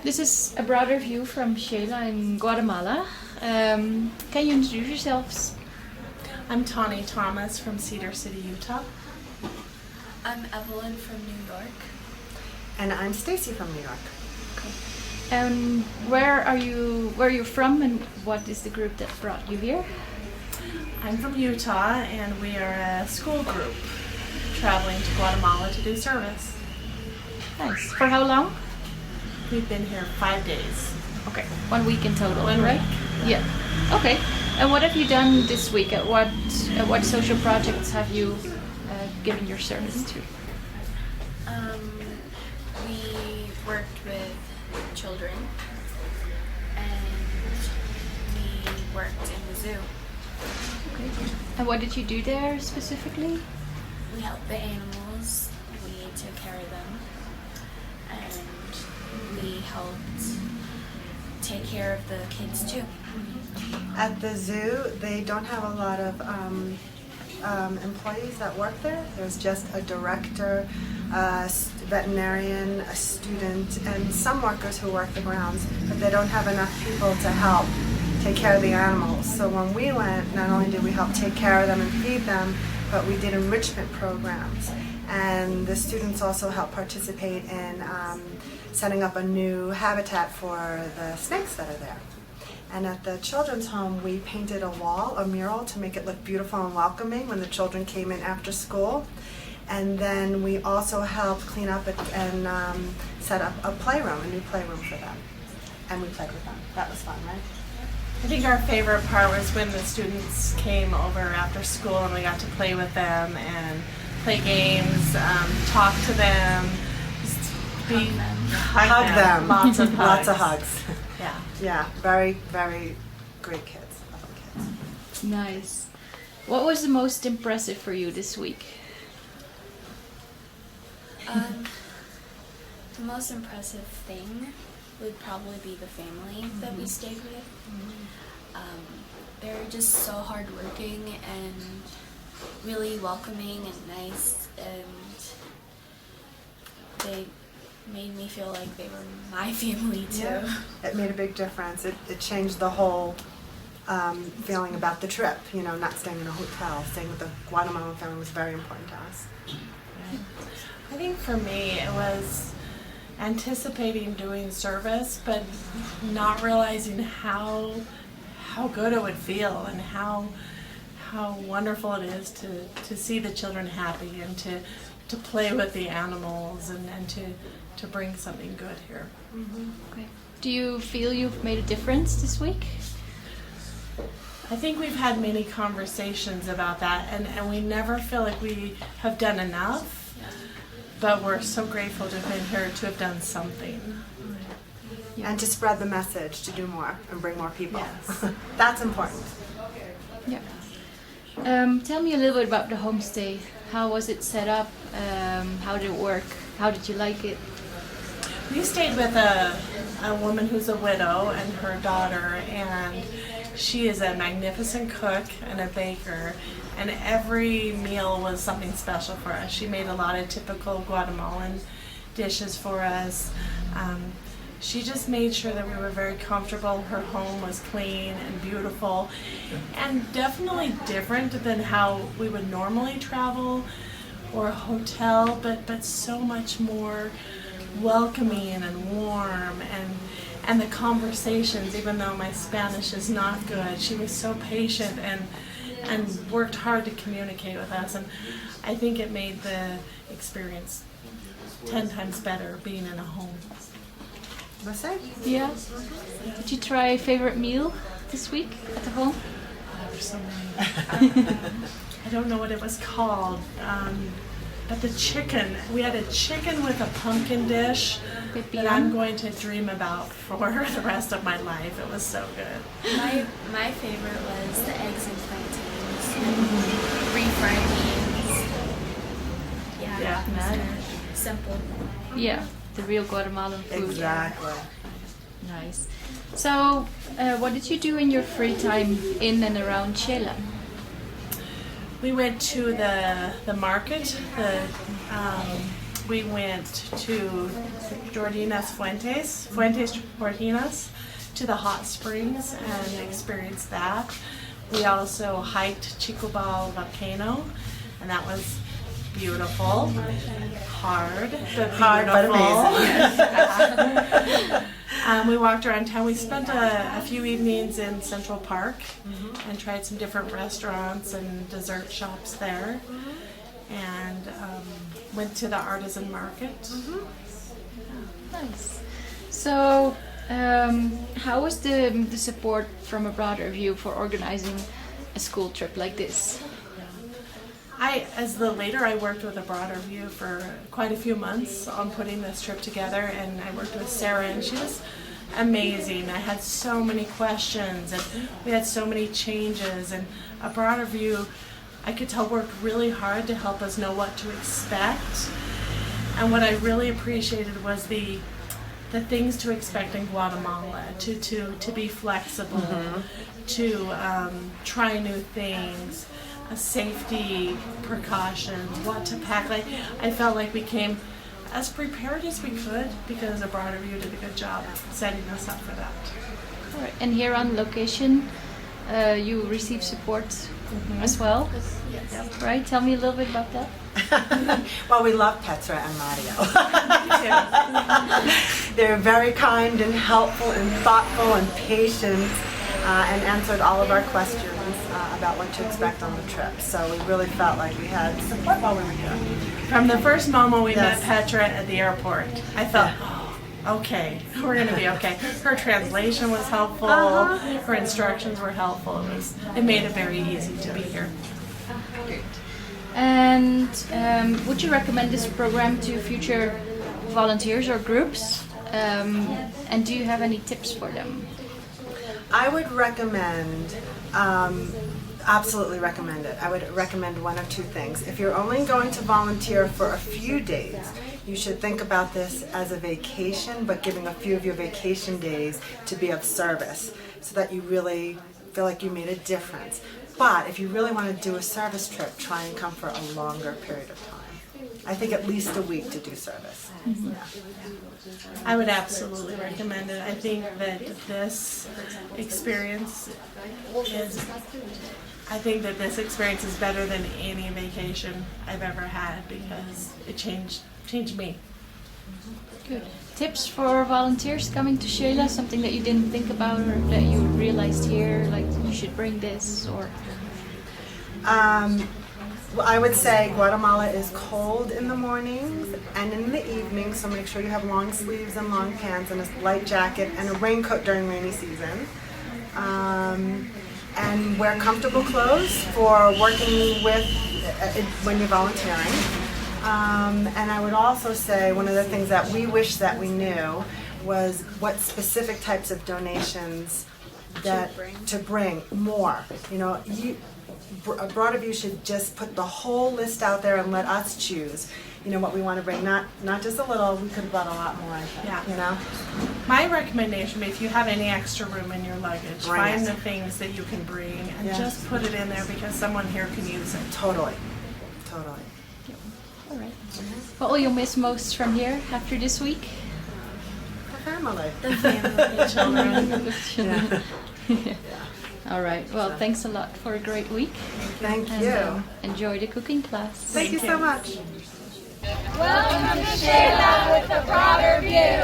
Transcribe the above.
This is a broader view from Xela in Guatemala. Can you introduce yourselves? I'm Tawny Thomas from Cedar City, Utah. I'm Evelyn from New York. And I'm Stacy from New York. And where are you from, and what is the group that brought you here? I'm from Utah, and we are a school group traveling to Guatemala to do service. Nice. For how long? We've been here 5 days. Okay, 1 week in total, One right? week. Yeah. Okay. And what have you done this week? At what social projects have you given your service to? We worked with children, and we worked in the zoo. Okay. And what did you do there specifically? We helped the animals, we took care of them, and we helped take care of the kids too. At the zoo, they don't have a lot of employees that work there. There's just a director, a veterinarian, a student, and some workers who work the grounds, but they don't have enough people to help take care of the animals. So when we went, not only did we help take care of them and feed them, but we did enrichment programs. And the students also helped participate in setting up a new habitat for the snakes that are there. And at the children's home, we painted a mural to make it look beautiful and welcoming when the children came in after school. And then we also helped clean up and set up a new playroom for them. And we played with them. That was fun, right? I think our favorite part was when the students came over after school and we got to play with them and play games, talk to them, just Hug them. Lots of hugs. Lots of hugs. Yeah. Yeah, very, very great kids. Lovely kids. Nice. What was the most impressive for you this week? The most impressive thing would probably be the family that we stayed with. They're just so hardworking and really welcoming and nice, and they made me feel like they were my family too. Yeah. It made a big difference. It changed the whole feeling about the trip. You know, not staying in a hotel, staying with the Guatemalan family was very important to us. I think for me it was anticipating doing service, but not realizing how good it would feel and how wonderful it is to see the children happy and to play with the animals and to bring something good here. Okay. Do you feel you've made a difference this week? I think we've had many conversations about that, and we never feel like we have done enough, but we're so grateful to have been here to have done something. And to spread the message, to do more and bring more people. Yes. That's important. Yeah. Tell me a little bit about the homestay. How was it set up? How did it work? How did you like it? We stayed with a woman who's a widow and her daughter, and she is a magnificent cook and a baker, and every meal was something special for us. She made a lot of typical Guatemalan dishes for us. She just made sure that we were very comfortable. Her home was clean and beautiful, and definitely different than how we would normally travel or a hotel, but so much more welcoming and warm, and the conversations, even though my Spanish is not good, she was so patient and worked hard to communicate with us, and I think it made the experience 10 times better being in a home. Must I? Yeah. Did you try a favorite meal this week at the home? Oh, there's so many. I don't know what it was called, but the chicken. We had a chicken with a pumpkin dish that I'm going to dream about for the rest of my life. It was so good. My favorite was the eggs and plantains and refried beans. Yeah. It was very simple. Yeah, the real Guatemalan food. Exactly. Nice. So, what did you do in your free time in and around Xela? We went to the market, the we went to Fuentes Jordinas, to the hot springs and experienced that. We also hiked Chicobal volcano, and that was beautiful, hard, but amazing. We walked around town. We spent a few evenings in Central Park and tried some different restaurants and dessert shops there, and went to the artisan market. Nice. So, how was the support from a broader view for organizing a school trip like this? As the leader, I worked with a broader view for quite a few months on putting this trip together, and I worked with Sarah, and she was amazing. I had so many questions, and we had so many changes, and a broader view, I could tell, worked really hard to help us know what to expect. And what I really appreciated was the things to expect in Guatemala, to be flexible, to try new things, safety precautions, what to pack. I felt like we came as prepared as we could because a broader view did a good job setting us up for that. All right. And here on location, you receive support as well, right? Tell me a little bit about that. Well, we love Petra and Mario. They're very kind and helpful and thoughtful and patient, and answered all of our questions about what to expect on the trip. So we really felt like we had support while we were here. From the first moment we met Petra at the airport, I felt, okay, we're going to be okay. Her translation was helpful. Her instructions were helpful. It made it very easy to be here. Great. And would you recommend this program to future volunteers or groups? And do you have any tips for them? I would recommend, absolutely recommend it. I would recommend one of two things. If you're only going to volunteer for a few days, you should think about this as a vacation, but giving a few of your vacation days to be of service so that you really feel like you made a difference. But if you really want to do a service trip, try and come for a longer period of time. I think at least a week to do service. I would absolutely recommend it. I think that this experience is better than any vacation I've ever had because it changed me. Good. Tips for volunteers coming to Xela, something that you didn't think about or that you realized here, like you should bring this, or? Well, I would say Guatemala is cold in the mornings and in the evenings, so make sure you have long sleeves and long pants and a light jacket and a raincoat during rainy season. And wear comfortable clothes for working with when you're volunteering. And I would also say one of the things that we wish that we knew was what specific types of donations to bring more. You know, a broader view should just put the whole list out there and let us choose, you know, what we want to bring. Not just a little. We could have brought a lot more, I think. Yeah. You know. My recommendation, if you have any extra room in your luggage, find the things that you can bring and just put it in there because someone here can use it. Totally. All right. What will you miss most from here after this week? The family. The family. Children. Yeah. All right. Well, thanks a lot for a great week. Thank And you. enjoy the cooking class. Thank you so much. Welcome to Xela with the Broader View.